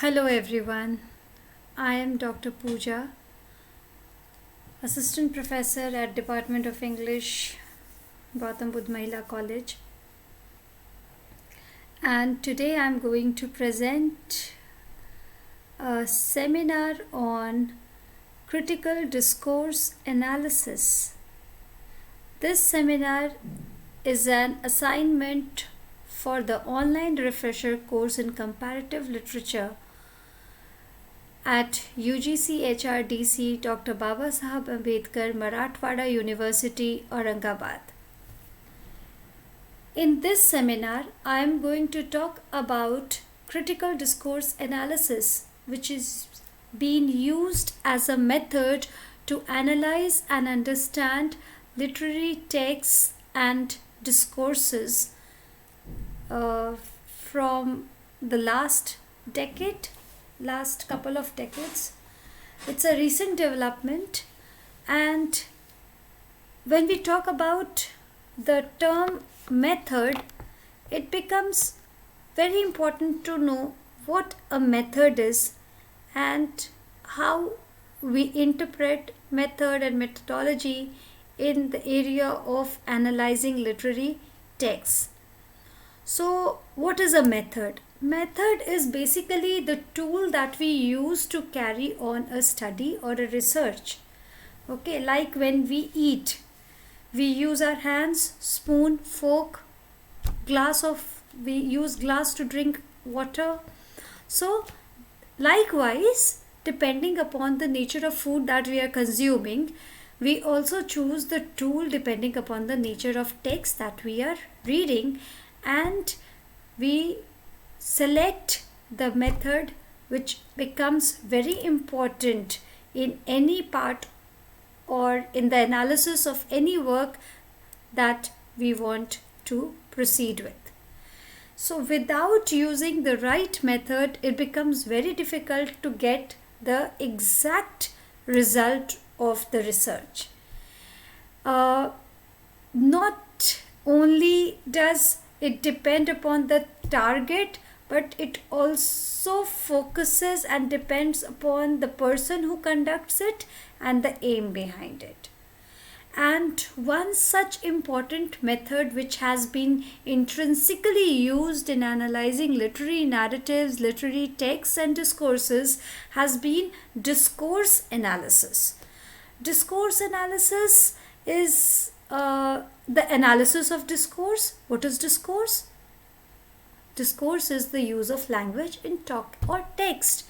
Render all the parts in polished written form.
Hello everyone, I am Dr. Pooja, Assistant Professor at Department of English, Gautam Budh Mahila College, and today I am going to present a seminar on critical discourse analysis. This seminar is an assignment for the online refresher course in comparative literature at UGC HRDC Dr. Baba Saheb Ambedkar, Marathwada University, Aurangabad. In this seminar, I am going to talk about critical discourse analysis, which is being used as a method to analyze and understand literary texts and discourses from the last couple of decades. It's a recent development, and when we talk about the term method, it becomes very important to know what a method is and how we interpret method and methodology in the area of analyzing literary texts. So, what is a method? Method is basically the tool that we use to carry on a study or a research. Okay, like when we eat, we use our hands, spoon, fork, we use glass to drink water. So, likewise, depending upon the nature of food that we are consuming, we also choose the tool depending upon the nature of text that we are reading, and we select the method which becomes very important in any part or in the analysis of any work that we want to proceed with. So without using the right method, it becomes very difficult to get the exact result of the research. Not only does it depends upon the target, but it also focuses and depends upon the person who conducts it and the aim behind it. And one such important method which has been intrinsically used in analyzing literary narratives, literary texts and discourses has been discourse analysis. Discourse analysis is the analysis of discourse. What is discourse? Discourse is the use of language in talk or text.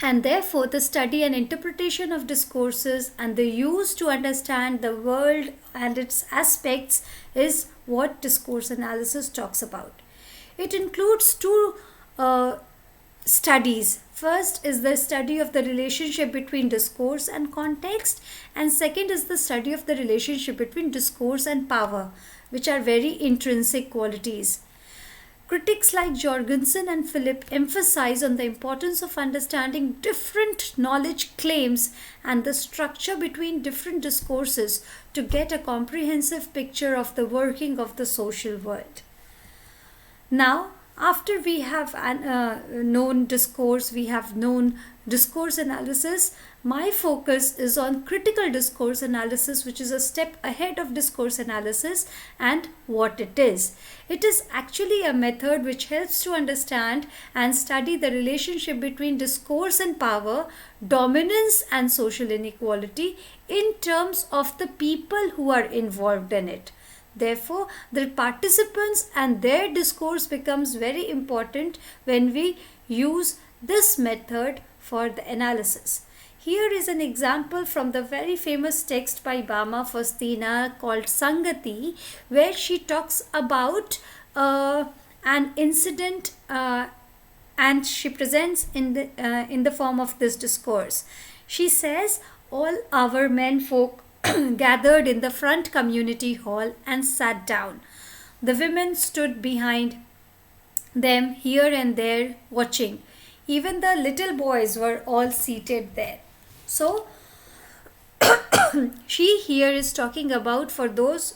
And therefore, the study and interpretation of discourses and the use to understand the world and its aspects is what discourse analysis talks about. It includes two studies. First is the study of the relationship between discourse and context, and second is the study of the relationship between discourse and power, which are very intrinsic qualities. Critics like Jorgensen and Philip emphasize on the importance of understanding different knowledge claims and the structure between different discourses to get a comprehensive picture of the working of the social world. Now, after we have known discourse, we have known discourse analysis, my focus is on critical discourse analysis, which is a step ahead of discourse analysis, and what it is. It is actually a method which helps to understand and study the relationship between discourse and power, dominance and social inequality in terms of the people who are involved in it. Therefore, the participants and their discourse becomes very important when we use this method for the analysis. Here is an example from the very famous text by Bama Faustina called Sangati, where she talks about an incident and she presents in the form of this discourse. She says, all our men folk gathered in the front community hall and sat down. The women stood behind them here and there watching. Even the little boys were all seated there. So, she here is talking about, for those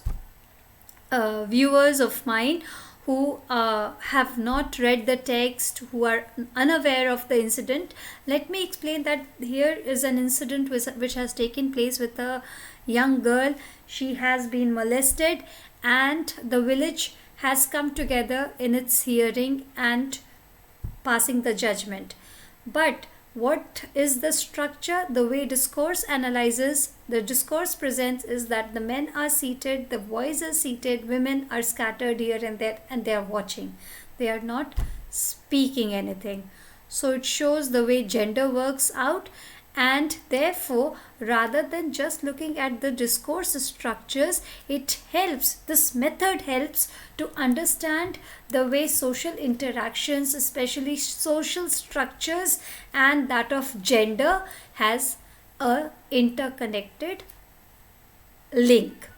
viewers of mine who have not read the text, who are unaware of the incident, let me explain that here is an incident which has taken place with a young girl. She has been molested, and the village has come together in its hearing and passing the judgment. But what is the structure? The way discourse analyzes, the discourse presents is that the men are seated, the boys are seated, women are scattered here and there, and they are watching. They are not speaking anything. So it shows the way gender works out, and therefore, rather than just looking at the discourse structures, this method helps to understand the way social interactions, especially social structures and that of gender, has a interconnected link.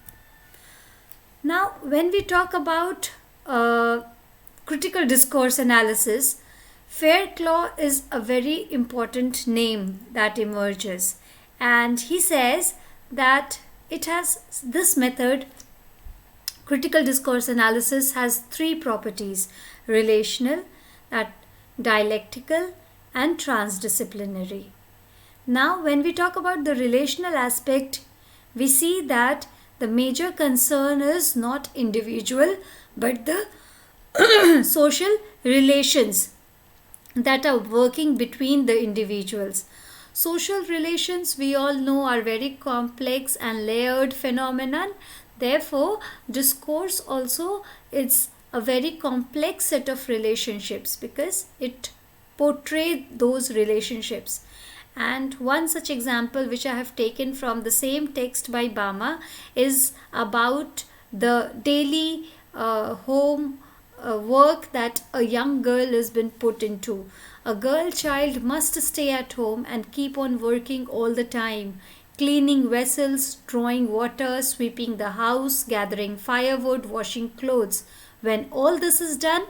Now, when we talk about critical discourse analysis, Fairclough is a very important name that emerges, and he says that it has this method. Critical discourse analysis has three properties: relational, that dialectical, and transdisciplinary. Now, when we talk about the relational aspect, we see that the major concern is not individual but the social relations that are working between the individuals. Social relations, we all know, are very complex and layered phenomenon. Therefore, discourse also is a very complex set of relationships because it portrays those relationships. And one such example which I have taken from the same text by Bama is about the daily home work that a young girl has been put into. A girl child must stay at home and keep on working all the time, cleaning vessels, drawing water, sweeping the house, gathering firewood, washing clothes. When all this is done,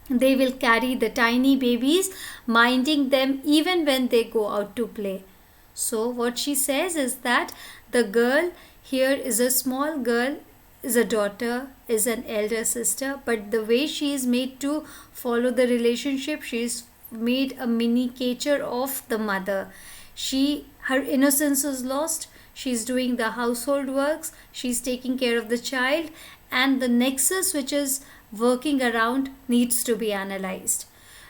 they will carry the tiny babies, minding them even when they go out to play. So what she says is that the girl here is a small girl, is a daughter, is an elder sister, but the way she is made to follow the relationship, she is made a miniature of the mother. Her innocence is lost. She is doing the household works, she is taking care of the child, and the nexus which is working around needs to be analyzed.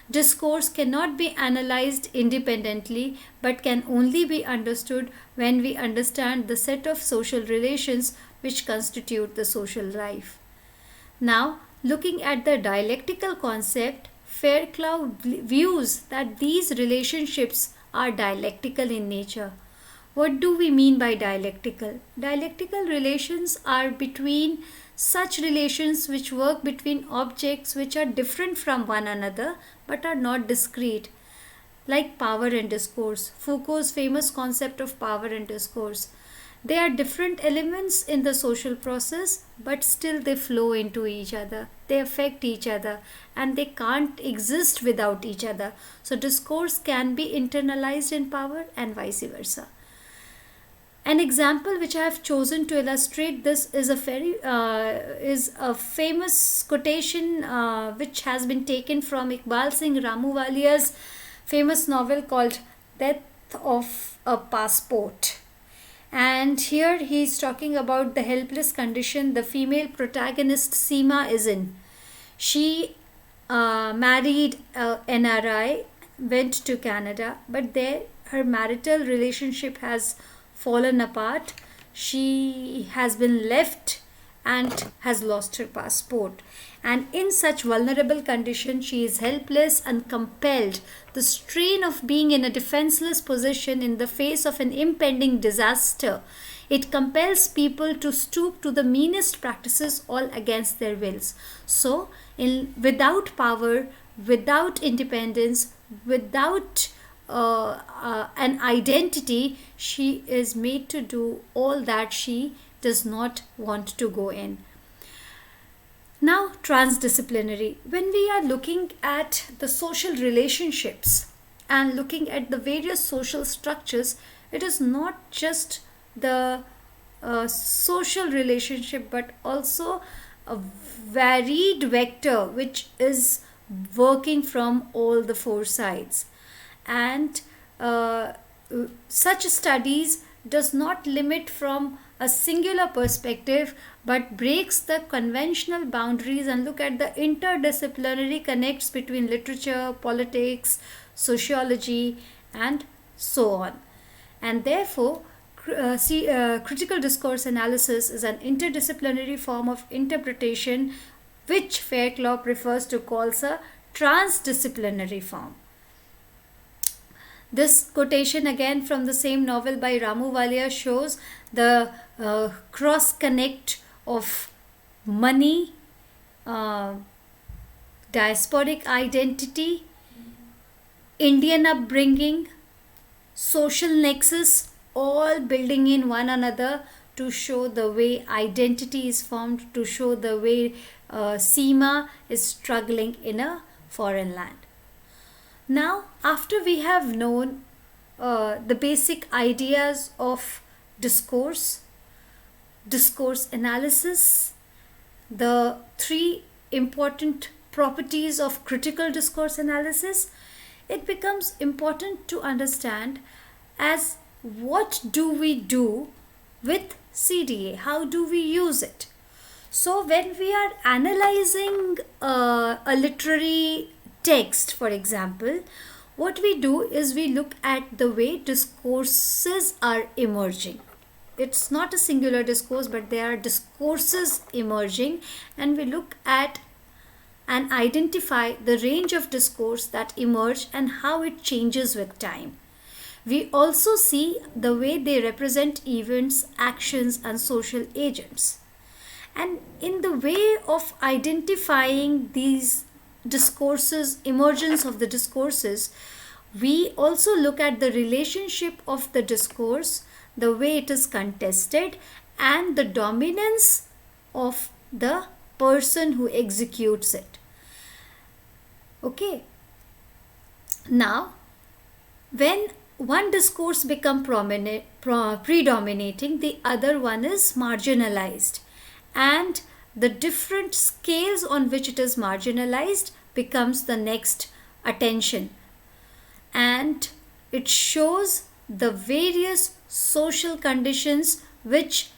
Discourse cannot be analyzed independently but can only be understood when we understand the set of social relations which constitute the social life. Now, looking at the dialectical concept, Fairclough views that these relationships are dialectical in nature. What do we mean by dialectical? Dialectical relations are between such relations which work between objects which are different from one another but are not discrete, like power and discourse. Foucault's famous concept of power and discourse. They are different elements in the social process, but still they flow into each other. They affect each other and they can't exist without each other. So discourse can be internalized in power and vice versa. An example which I have chosen to illustrate this is a famous quotation which has been taken from Iqbal Singh Ramuvalia's famous novel called Death of a Passport. And here he is talking about the helpless condition the female protagonist Seema is in. She married a NRI, went to Canada, but there her marital relationship has fallen apart. She has been left and has lost her passport. And in such vulnerable condition, she is helpless and compelled. The strain of being in a defenseless position in the face of an impending disaster, it compels people to stoop to the meanest practices all against their wills. So, without power, without independence, without an identity, she is made to do all that she does not want to go in. Now, transdisciplinary. When we are looking at the social relationships and looking at the various social structures, it is not just the social relationship but also a varied vector which is working from all the four sides. And such studies does not limit from a singular perspective but breaks the conventional boundaries and look at the interdisciplinary connects between literature, politics, sociology, and so on. And therefore, critical discourse analysis is an interdisciplinary form of interpretation which Fairclough prefers to call a transdisciplinary form. This quotation again from the same novel by Ramu Walia shows the cross connect of money, diasporic identity, Indian upbringing, social nexus, all building in one another to show the way identity is formed, to show the way Seema is struggling in a foreign land. Now, after we have known the basic ideas of discourse, discourse analysis, the three important properties of critical discourse analysis, it becomes important to understand as what do we do with CDA? How do we use it? So when we are analyzing a literary text, for example, what we do is we look at the way discourses are emerging. It's not a singular discourse, but there are discourses emerging, and we look at and identify the range of discourse that emerge and how it changes with time. We also see the way they represent events, actions, and social agents. And in the way of identifying these discourses, emergence of the discourses, we also look at the relationship of the discourse, the way it is contested, and the dominance of the person who executes it. Okay. Now, when one discourse becomes predominating, the other one is marginalized, and the different scales on which it is marginalized becomes the next attention, and it shows the various social conditions which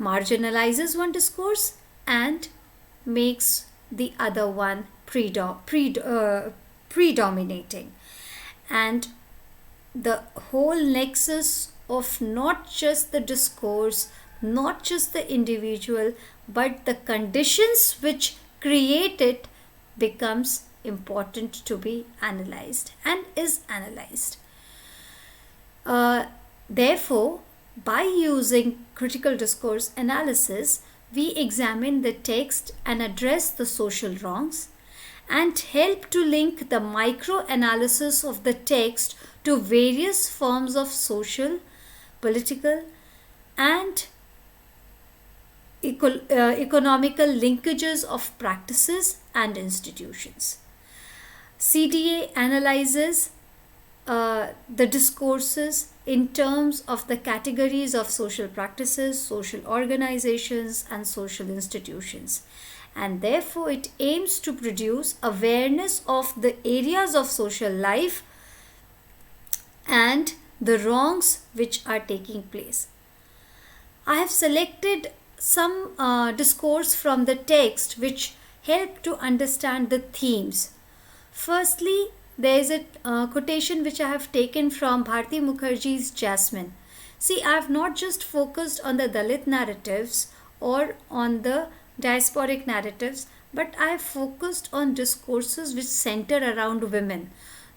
marginalizes one discourse and makes the other one predominating. And the whole nexus of not just the discourse, not just the individual, but the conditions which create it becomes important to be analyzed and is analyzed. Therefore, by using critical discourse analysis, we examine the text and address the social wrongs and help to link the micro-analysis of the text to various forms of social, political, and economical linkages of practices and institutions. CDA analyzes the discourses in terms of the categories of social practices, social organizations, and social institutions. And therefore, it aims to produce awareness of the areas of social life and the wrongs which are taking place. I have selected some discourse from the text which help to understand the themes. Firstly, there is a quotation which I have taken from Bharti Mukherjee's Jasmine. See, I have not just focused on the Dalit narratives or on the diasporic narratives, but I have focused on discourses which center around women.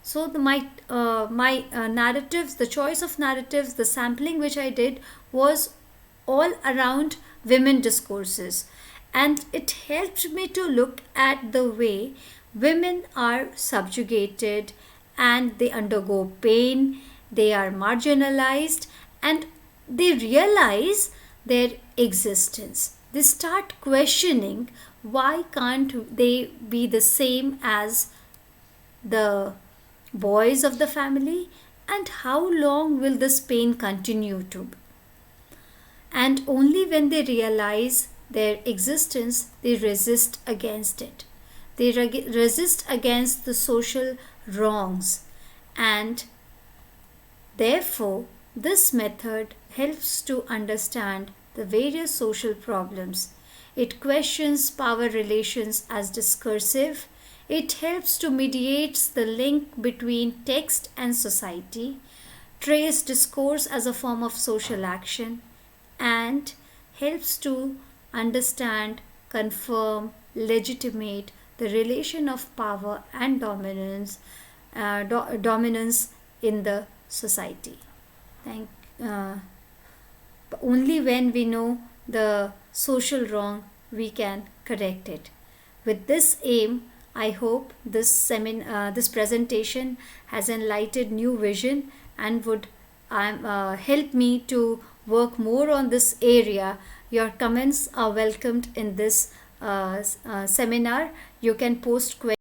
So my narratives, the choice of narratives, the sampling which I did was all around women discourses, and it helped me to look at the way women are subjugated and they undergo pain, they are marginalized, and they realize their existence. They start questioning why can't they be the same as the boys of the family, and how long will this pain continue to be? And only when they realize their existence, they resist against it. They resist against the social wrongs, and therefore, this method helps to understand the various social problems. It questions power relations as discursive. It helps to mediate the link between text and society, trace discourse as a form of social action, and helps to understand, confirm, legitimate the relation of power and dominance in the society. Thank. Uh, Only when we know the social wrong, we can correct it. With this aim, I hope this presentation has enlightened new vision and would help me to work more on this area. Your comments are welcomed in this seminar. You can post questions